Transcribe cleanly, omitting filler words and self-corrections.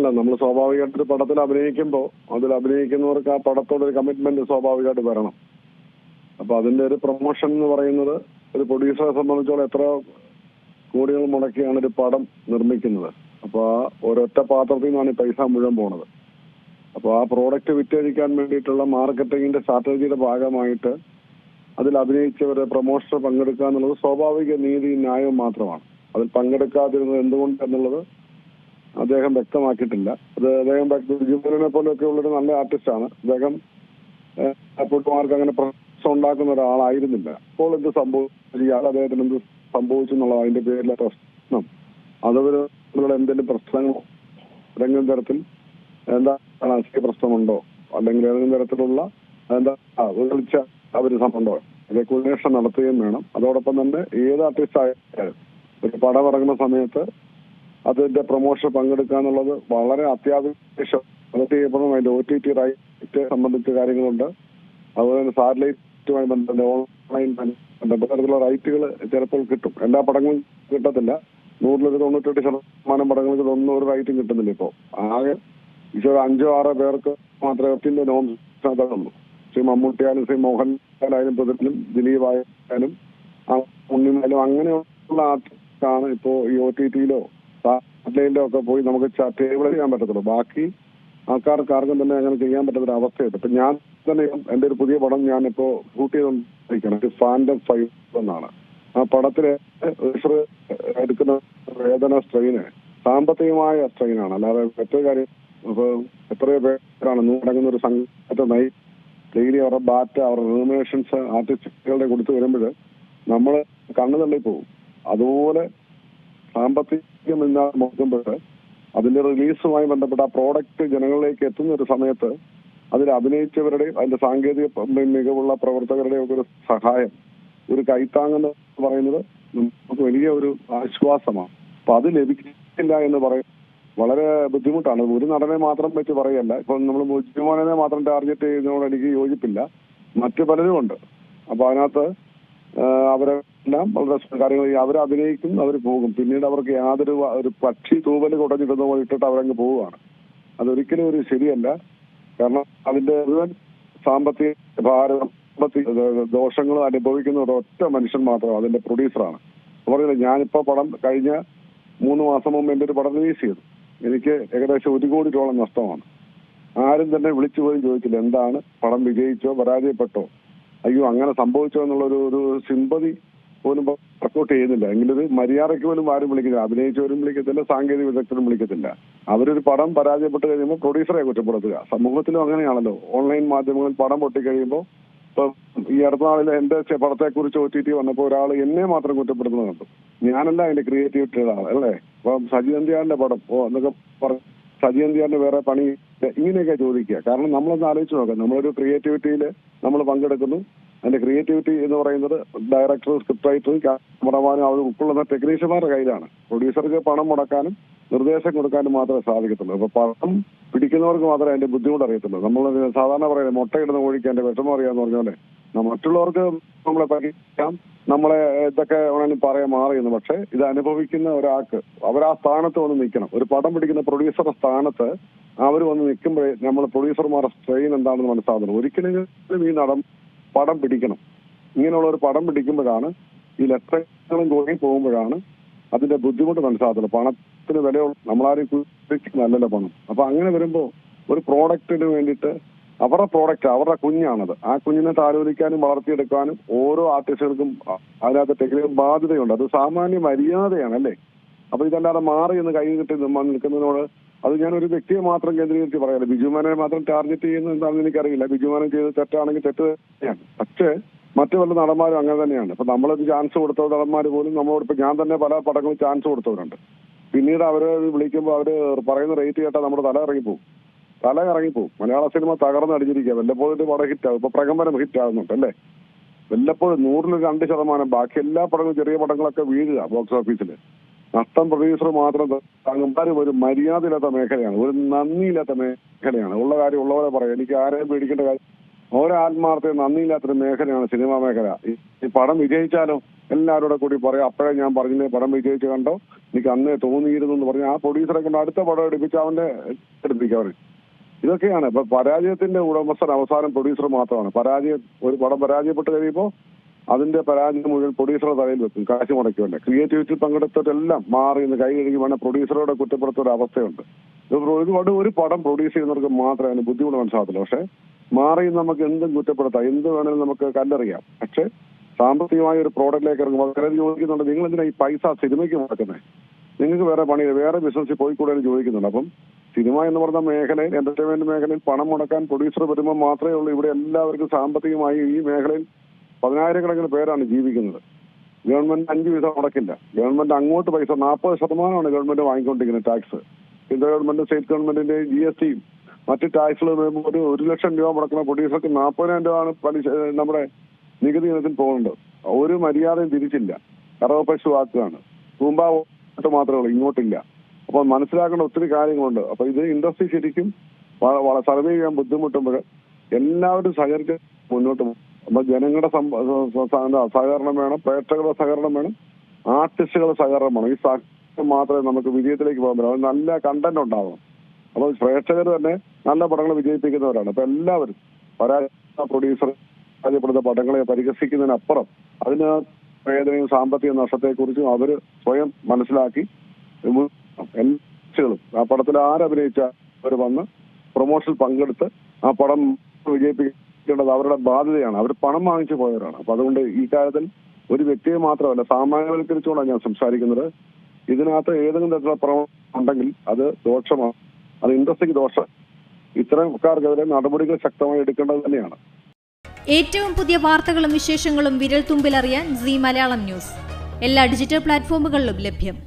അല്ല, നമ്മൾ സ്വാഭാവികമായിട്ട് ഒരു പടത്തിൽ അഭിനയിക്കുമ്പോൾ അതിൽ അഭിനയിക്കുന്നവർക്ക് ആ പടത്തോടൊരു കമ്മിറ്റ്മെന്റ് സ്വാഭാവികമായിട്ട് വരണം. അപ്പൊ അതിന്റെ ഒരു പ്രൊമോഷൻ എന്ന് പറയുന്നത് ഒരു പ്രൊഡ്യൂസറെ സംബന്ധിച്ചോളം എത്ര കോടികൾ മുടക്കിയാണ് ഒരു പടം നിർമ്മിക്കുന്നത്. അപ്പൊ ആ ഒരൊറ്റ പാത്രത്തിൽ നിന്നാണ് ഈ പൈസ മുഴുവൻ പോണത്. അപ്പൊ ആ പ്രോഡക്റ്റ് വിറ്റഴിക്കാൻ വേണ്ടിയിട്ടുള്ള മാർക്കറ്റിങ്ങിന്റെ സ്ട്രാറ്റജിയുടെ ഭാഗമായിട്ട് അതിൽ അഭിനയിച്ചവരെ പ്രൊമോഷന് പങ്കെടുക്കുക എന്നുള്ളത് സ്വാഭാവിക നീതിയും ന്യായവും മാത്രമാണ്. അതിൽ പങ്കെടുക്കാതിരുന്നത് എന്തുകൊണ്ട് എന്നുള്ളത് അദ്ദേഹം വ്യക്തമാക്കിയിട്ടില്ല. അത് അദ്ദേഹം ബിജുമോനെ പോലെയൊക്കെ ഉള്ളൊരു നല്ല ആർട്ടിസ്റ്റാണ്. അദ്ദേഹം പുട്ടുമാർക്ക് അങ്ങനെ പ്രശ്നം ഉണ്ടാക്കുന്ന ഒരാളായിരുന്നില്ല. അപ്പോൾ എന്ത് സംഭവിച്ചു, ഇയാൾ അദ്ദേഹത്തിന് എന്ത് സംഭവിച്ചു എന്നുള്ളത് അതിന്റെ പേരിലെ പ്രശ്നം. അതുപോലെ എന്തെങ്കിലും പ്രശ്നങ്ങളോ ഏതെങ്കിലും തരത്തിൽ എന്താ രാഷ്ട്രീയ പ്രശ്നമുണ്ടോ അല്ലെങ്കിൽ ഏതെങ്കിലും തരത്തിലുള്ള എന്താ വിളിച്ച ഒരു സംബന്ധമോ അതേക്ക് അന്വേഷണം നടത്തുകയും വേണം. അതോടൊപ്പം തന്നെ ഏത് ആർട്ടിസ്റ്റ് ആയാലും ഒരു പടം ഇറങ്ങുന്ന സമയത്ത് അതിന്റെ പ്രൊമോഷൻ പങ്കെടുക്കുക എന്നുള്ളത് വളരെ അത്യാവശ്യം. അതൊക്കെ ചെയ്യപ്പെടും. അതിന്റെ OTT റൈറ്റ് സംബന്ധിച്ച കാര്യങ്ങളുണ്ട്. അതുപോലെ തന്നെ സാറ്റലൈറ്റുമായി ബന്ധപ്പെട്ട ഓൺലൈൻ ബന്ധപ്പെട്ട റൈറ്റുകൾ ചിലപ്പോൾ കിട്ടും. എല്ലാ പടങ്ങളും കിട്ടത്തില്ല. 98% പടങ്ങൾക്ക് ഇതൊന്നും ഒരു റൈറ്റും കിട്ടുന്നില്ല. ഇപ്പോൾ ആകെ 5-6 പേർക്ക് മാത്രമേ ഒത്തിന്റെ നോംസുള്ളൂ. ശ്രീ മമ്മൂട്ടിയായാലും ശ്രീ മോഹൻലാലായാലും പ്രതിലും ദിലീപായാലും ഉണ്ണിമായാലും അങ്ങനെയുള്ള ആർട്ടിസ്റ്റാണ് ഇപ്പോൾ ഈ OTT-യിലോ സാറ്റലൈറ്റിലോ ഒക്കെ പോയി നമുക്ക് ടേബിൾ ചെയ്യാൻ പറ്റത്തുള്ളൂ. ബാക്കി ആൾക്കാർക്കും തന്നെ അങ്ങനെ ചെയ്യാൻ പറ്റുന്ന ഒരു അവസ്ഥയുണ്ട്. ഇപ്പൊ ഞാൻ തന്നെ എന്റെ ഒരു പുതിയ പടം ഞാനിപ്പോ ഷൂട്ട് ചെയ്തുകൊണ്ടിരിക്കണം. ഫാൻഡം 5 എന്നാണ്. ആ പടത്തില് എടുക്കുന്ന വേദന സ്ട്രെയിന് സാമ്പത്തികമായ സ്ട്രെയിനാണ്. അല്ലാതെ മറ്റൊരു കാര്യം ഇപ്പൊ എത്രയോ പേരാണ് നൂറടങ്ങുന്ന ഒരു സംഘത്തെ ഡെയിലി അവരുടെ ബാറ്റ് അവരുടെ റെമ്യൂണറേഷൻസ് ആർട്ടിസ്റ്റുകളുടെ കൊടുത്തു വരുമ്പോൾ നമ്മൾ കണ്ണു തള്ളി പോകും. അതുപോലെ സാമ്പത്തികം ഇല്ലാതെ നോക്കുമ്പോൾ അതിന്റെ റിലീസുമായി ബന്ധപ്പെട്ട ആ പ്രോഡക്റ്റ് ജനങ്ങളിലേക്ക് എത്തുന്ന ഒരു സമയത്ത് അതിൽ അഭിനയിച്ചവരുടെയും അതിന്റെ സാങ്കേതിക മികവുള്ള പ്രവർത്തകരുടെയും ഒക്കെ ഒരു സഹായം, ഒരു കൈത്താങ്ങെന്ന് പറയുന്നത് നമുക്ക് വലിയ ഒരു ആശ്വാസമാണ്. അപ്പൊ അത് ലഭിക്കില്ല എന്ന് പറയും വളരെ ബുദ്ധിമുട്ടാണ്. ഒരു നടനെ മാത്രം വെച്ച് പറയല്ല. ഇപ്പൊ നമ്മൾ ബിജുമോനെ മാത്രം ടാർഗറ്റ് ചെയ്യുന്നതോട് എനിക്ക് യോജിപ്പില്ല. മറ്റു പലരും ഉണ്ട്. അപ്പൊ അതിനകത്ത് അവരെല്ലാം വളരെ കാര്യങ്ങൾ അവർ അഭിനയിക്കും, അവർ പോകും. പിന്നീട് അവർക്ക് യാതൊരു ഒരു പക്ഷി തൂവൽ കുടഞ്ഞിടുന്ന പോലെ ഇട്ടിട്ട് അവരങ്ങ് പോവുകയാണ്. അതൊരിക്കലും ഒരു ശരിയല്ല. കാരണം അതിന്റെ മുഴുവൻ സാമ്പത്തിക ഭാരം ദോഷങ്ങൾ അനുഭവിക്കുന്ന ഒരൊറ്റ മനുഷ്യൻ മാത്രമാണ് അതിന്റെ പ്രൊഡ്യൂസറാണ്. പറഞ്ഞില്ല, ഞാനിപ്പോ പടം കഴിഞ്ഞ 3 മാസം മുമ്പ് എന്റെ ഒരു പടം റിലീസ് ചെയ്തു. എനിക്ക് ഏകദേശം 1 കോടി രൂപ നഷ്ടമാണ്. ആരും തന്നെ വിളിച്ചു പോലും ചോദിച്ചില്ല എന്താണ് പടം വിജയിച്ചോ പരാജയപ്പെട്ടോ, അയ്യോ അങ്ങനെ സംഭവിച്ചോ എന്നുള്ള ഒരു സിമ്പതി പോലും വർക്കൗട്ട് ചെയ്യുന്നില്ല. എങ്കിലൊരു മര്യാദയ്ക്ക് പോലും ആരും വിളിക്കില്ല. അഭിനയിച്ചവരും വിളിക്കത്തില്ല, സാങ്കേതിക വിദഗ്ധരും വിളിക്കത്തില്ല. അവരൊരു പടം പരാജയപ്പെട്ട് കഴിയുമ്പോൾ പ്രൊഡ്യൂസറെ കുറ്റപ്പെടുത്തുക. സമൂഹത്തിലും അങ്ങനെയാണല്ലോ. ഓൺലൈൻ മാധ്യമങ്ങളിൽ പടം പൊട്ടിക്കഴിയുമ്പോൾ ഇപ്പൊ ഈ അടുത്ത നാളിൽ എന്റെ പടത്തെക്കുറിച്ച് OTT വന്നപ്പോൾ ഒരാൾ എന്നെ മാത്രം കുറ്റപ്പെടുത്തുന്നത് കണ്ടു. ഞാനല്ല അതിന്റെ ക്രിയേറ്റിവിറ്റിയുടെ ആൾ അല്ലേ. അപ്പൊ സജി അന്ത്യാറിന്റെ പടം എന്നൊക്കെ പറഞ്ഞു സജി അന്ത്യാറിന്റെ വേറെ പണി ഇങ്ങനെയൊക്കെ ചോദിക്കുക. കാരണം നമ്മളൊന്ന് ആലോചിച്ച് നോക്കാം. നമ്മളൊരു ക്രിയേറ്റിവിറ്റിയിൽ നമ്മൾ പങ്കെടുക്കുന്നു. അതിന്റെ ക്രിയേറ്റിവിറ്റി എന്ന് പറയുന്നത് ഡയറക്ടർ, സ്ക്രിപ്റ്റ് റൈറ്റർ, ക്യാമറമാനും അവർ ഉൾക്കൊള്ളുന്ന ടെക്നീഷ്യന്മാരുടെ കയ്യിലാണ്. പ്രൊഡ്യൂസർക്ക് പണം മുടക്കാനും നിർദ്ദേശം കൊടുക്കാനും മാത്രമേ സാധിക്കത്തുള്ളൂ. അപ്പൊ പണം പിടിക്കുന്നവർക്ക് മാത്രമേ അതിന്റെ ബുദ്ധിമുട്ട് അറിയത്തുള്ളൂ. നമ്മൾ സാധാരണ പറയുന്നത് മുട്ടയിടുന്ന കോഴിക്ക് അതിന്റെ വിഷമം അറിയാന്ന് പറഞ്ഞ പോലെ മറ്റുള്ളവർക്ക് നമ്മളെ പരിഹരിക്കാം, നമ്മളെ ഇതൊക്കെ വേണമെങ്കിൽ പറയാൻ മാറിയെന്ന്. പക്ഷെ ഇത് അനുഭവിക്കുന്ന ഒരാൾക്ക് അവരാ സ്ഥാനത്ത് വന്ന് നിൽക്കണം. ഒരു പടം പിടിക്കുന്ന പ്രൊഡ്യൂസറുടെ സ്ഥാനത്ത് അവർ വന്ന് നിൽക്കുമ്പോഴേ നമ്മൾ പ്രൊഡ്യൂസർമാരുടെ സ്ട്രെയിൻ എന്താണെന്ന് മനസ്സിലാകുന്നത്. ഒരിക്കലും ഈ പടം പിടിക്കണം. ഇങ്ങനെയുള്ള ഒരു പടം പിടിക്കുമ്പോഴാണ് ഈ ലക്ഷങ്ങളും കോടി പോകുമ്പോഴാണ് അതിന്റെ ബുദ്ധിമുട്ട് മനസ്സിലാകത്തുള്ളൂ. പണത്തിന് വിലയുള്ള നമ്മളാരും നല്ലല്ലോ പണം. അപ്പൊ അങ്ങനെ വരുമ്പോൾ ഒരു പ്രോഡക്റ്റിന് വേണ്ടിയിട്ട് അവരുടെ പ്രോഡക്റ്റ് അവരുടെ കുഞ്ഞാണത്. ആ കുഞ്ഞിനെ താലോലിക്കാനും വളർത്തിയെടുക്കാനും ഓരോ ആർട്ടിസ്റ്റുകൾക്കും അതിനകത്ത് ടെക്നിക്കൽ ബാധ്യതയുണ്ട്. അത് സാമാന്യ മര്യാദയാണ് അല്ലേ. അപ്പൊ ഇതല്ലാതെ മാറി എന്ന് കൈ കിട്ടി നിൽക്കുന്നതിനോട് അത് ഞാൻ ഒരു വ്യക്തിയെ മാത്രം കേന്ദ്രീകരിച്ച് പറയാല്ല. ബിജുമോനെ മാത്രം ടാർഗറ്റ് ചെയ്യുന്നത് എന്താണെന്ന് എനിക്കറിയില്ല. ബിജുമോനെ ചെയ്ത് തെറ്റാണെങ്കിൽ തെറ്റ് തന്നെയാണ്. പക്ഷേ മറ്റു പല നടന്മാരും അങ്ങനെ തന്നെയാണ്. ഇപ്പൊ നമ്മളൊരു ചാൻസ് കൊടുത്ത നടന്മാർ പോലും നമ്മളോട് ഇപ്പൊ ഞാൻ തന്നെ പല പടങ്ങളും ചാൻസ് കൊടുത്തവരുണ്ട്. പിന്നീട് അവര് വിളിക്കുമ്പോൾ അവര് പറയുന്ന റേറ്റ് കേട്ടാൽ നമ്മുടെ തല ഇറങ്ങിപ്പോവും. മലയാള സിനിമ തകർന്നടിഞ്ഞിരിക്കുക. വല്ലപ്പോഴും ഒരു പടം ഹിറ്റാകും. ഇപ്പൊ പ്രകമ്പനം ഹിറ്റാകുന്നുണ്ട് അല്ലേ. വല്ലപ്പോഴും 100-2%. ബാക്കി എല്ലാ പടങ്ങളും ചെറിയ പടങ്ങളൊക്കെ വീഴുക ബോക്സ് ഓഫീസിൽ. നഷ്ടം പ്രൊഡ്യൂസർ മാത്രം താങ്ങും. ഒരു മര്യാദയില്ലാത്ത മേഖലയാണ്, ഒരു നന്ദിയില്ലാത്ത മേഖലയാണ്. ഉള്ള കാര്യം ഉള്ളവരെ പറയാം. എനിക്ക് ആരെയും പേടിക്കേണ്ട കാര്യം ഒരാത്മാർത്ഥയും നന്ദിയില്ലാത്തൊരു മേഖലയാണ് സിനിമാ മേഖല. ഈ പടം വിജയിച്ചാലോ എല്ലാവരോടെ കൂടി പറയാം, അപ്പോഴേ ഞാൻ പറഞ്ഞില്ലേ പടം വിജയിച്ച് കണ്ടോ, എനിക്ക് അന്നേ തോന്നിയിരുന്നു എന്ന് പറഞ്ഞ് ആ പ്രൊഡ്യൂസറെ കൊണ്ട് അടുത്ത പടം എടുപ്പിച്ച് അവന്റെ എടുപ്പിക്കുക അവർ. ഇതൊക്കെയാണ് ഇപ്പൊ പരാജയത്തിന്റെ ഉടമസ്ഥൻ അവസാനം പ്രൊഡ്യൂസർ മാത്രമാണ്. ഒരു പടം പരാജയപ്പെട്ട് കഴിയുമ്പോൾ അതിന്റെ പരാജയം മുഴുവൻ പ്രൊഡ്യൂസറുടെ തലയിൽ വെക്കും, കാശ് മുടക്കിയല്ലേ. ക്രിയേറ്റിവിറ്റി പങ്കെടുത്തിട്ടെല്ലാം മാറി ഇന്ന് കൈ കഴുകി വേണം പ്രൊഡ്യൂസറോടെ കുറ്റപ്പെടുത്തുന്ന ഒരു അവസ്ഥയുണ്ട്. ഒരു പടം പ്രൊഡ്യൂസ് ചെയ്യുന്നവർക്ക് മാത്രമേ അതിന് ബുദ്ധിമുട്ട് മനസ്സിലാകത്തില്ല. പക്ഷെ മാറി നമുക്ക് എന്തും കുറ്റപ്പെടുത്താം, എന്ത് വേണമെങ്കിലും നമുക്ക് കല്ലെറിയാം. പക്ഷെ സാമ്പത്തികമായ ഒരു പ്രോഡക്റ്റിലേക്ക് ഇറങ്ങുമ്പോൾ പലരും ചോദിക്കുന്നുണ്ട്, നിങ്ങൾ എന്തിനാ ഈ പൈസ സിനിമയ്ക്ക് മുടക്കുന്നത്, നിങ്ങൾക്ക് വേറെ പണി വേറെ ബിസിനസ്സിൽ പോയിക്കൂടെ ചോദിക്കുന്നുണ്ട്. അപ്പം സിനിമ എന്ന് പറഞ്ഞ മേഖലയിൽ, എന്റർടൈൻമെന്റ് മേഖലയിൽ പണം മുടക്കാൻ പ്രൊഡ്യൂസർ വരുമ്പോൾ മാത്രമേ ഉള്ളൂ. ഇവിടെ എല്ലാവർക്കും സാമ്പത്തികമായി ഈ മേഖലയിൽ 10,000-കണക്കിന് പേരാണ് ജീവിക്കുന്നത്. ഗവൺമെന്റ് 5 പൈസ മുടക്കില്ല. ഗവൺമെന്റ് അങ്ങോട്ട് പൈസ 40% ഗവൺമെന്റ് വാങ്ങിക്കൊണ്ടിരിക്കുന്നത് ടാക്സ്. കേന്ദ്ര ഗവൺമെന്റ്, സ്റ്റേറ്റ് ഗവൺമെന്റിന്റെ GSTയും മറ്റ് ടാക്സുകൾ വരുമ്പോൾ ഒരു 1,00,000 രൂപ മുടക്കുന്ന പ്രൊഡ്യൂസർക്ക് 40,000 രൂപയാണ് പലിശ നമ്മുടെ നികുതി ഇനത്തിൽ പോകുന്നുണ്ട്. ഒരു മര്യാദയും തിരിച്ചില്ല, കറവ പശു ആക്കുകയാണ്. തൂമ്പാട്ട് മാത്രമേ ഉള്ളൂ, ഇങ്ങോട്ടില്ല. അപ്പൊ മനസ്സിലാക്കേണ്ട ഒത്തിരി കാര്യങ്ങളുണ്ട്. അപ്പൊ ഇത് ഇൻഡസ്ട്രി ശരിക്കും സർവേ ചെയ്യാൻ ബുദ്ധിമുട്ടുമ്പോൾ എല്ലാവരും സഹകരിച്ച് മുന്നോട്ട് പോകും. അപ്പൊ ജനങ്ങളുടെ സഹകരണം വേണം, പ്രേക്ഷകരുടെ സഹകരണം വേണം, ആർട്ടിസ്റ്റുകളുടെ സഹകരണം വേണം. ഈ സഹകരണം മാത്രമേ നമുക്ക് വിജയത്തിലേക്ക് പോകാൻ പറ്റൂ. നല്ല കണ്ടന്റ് ഉണ്ടാവണം. അപ്പോൾ പ്രേക്ഷകർ തന്നെ നല്ല പടങ്ങൾ വിജയിപ്പിക്കുന്നവരാണ്. അപ്പൊ എല്ലാവരും പ്രൊഡ്യൂസർ പരാജയപ്പെടുന്ന പടങ്ങളെ പരിഹസിക്കുന്നതിനപ്പുറം അതിന് വേദനയും സാമ്പത്തിക നഷ്ടത്തെക്കുറിച്ചും അവർ സ്വയം മനസ്സിലാക്കി എല്ലാ ആ പടത്തിൽ ആരഭിനയിച്ച അവർ വന്ന് പ്രൊമോഷനിൽ പങ്കെടുത്ത് ആ പടം വിജയിപ്പിക്കേണ്ടത് അവരുടെ ബാധ്യതയാണ്. അവർ പണം വാങ്ങിച്ചു പോയവരാണ്. അപ്പൊ അതുകൊണ്ട് ഈ കാര്യത്തിൽ ഒരു വ്യക്തിയെ മാത്രമല്ല സാമാന്യവൽക്കരിച്ചുകൊണ്ടാണ് ഞാൻ സംസാരിക്കുന്നത്. ഇതിനകത്ത് ഏതെങ്കിലും തരത്തിലുള്ള പ്രവണത ഉണ്ടെങ്കിൽ അത് ദോഷമാണ്, അത് ഇൻഡസ്ട്രിക്ക് ദോഷം. ഇത്തരക്കാർക്കെതിരെ നടപടികൾ ശക്തമായി എടുക്കേണ്ടത് തന്നെയാണ്. ഏറ്റവും പുതിയ വാർത്തകളും വിശേഷങ്ങളും വിരൽ തുമ്പിലറിയാൻ സീ മലയാളം ന്യൂസ് എല്ലാ ഡിജിറ്റൽ പ്ലാറ്റ്ഫോമുകളിലും ലഭ്യം.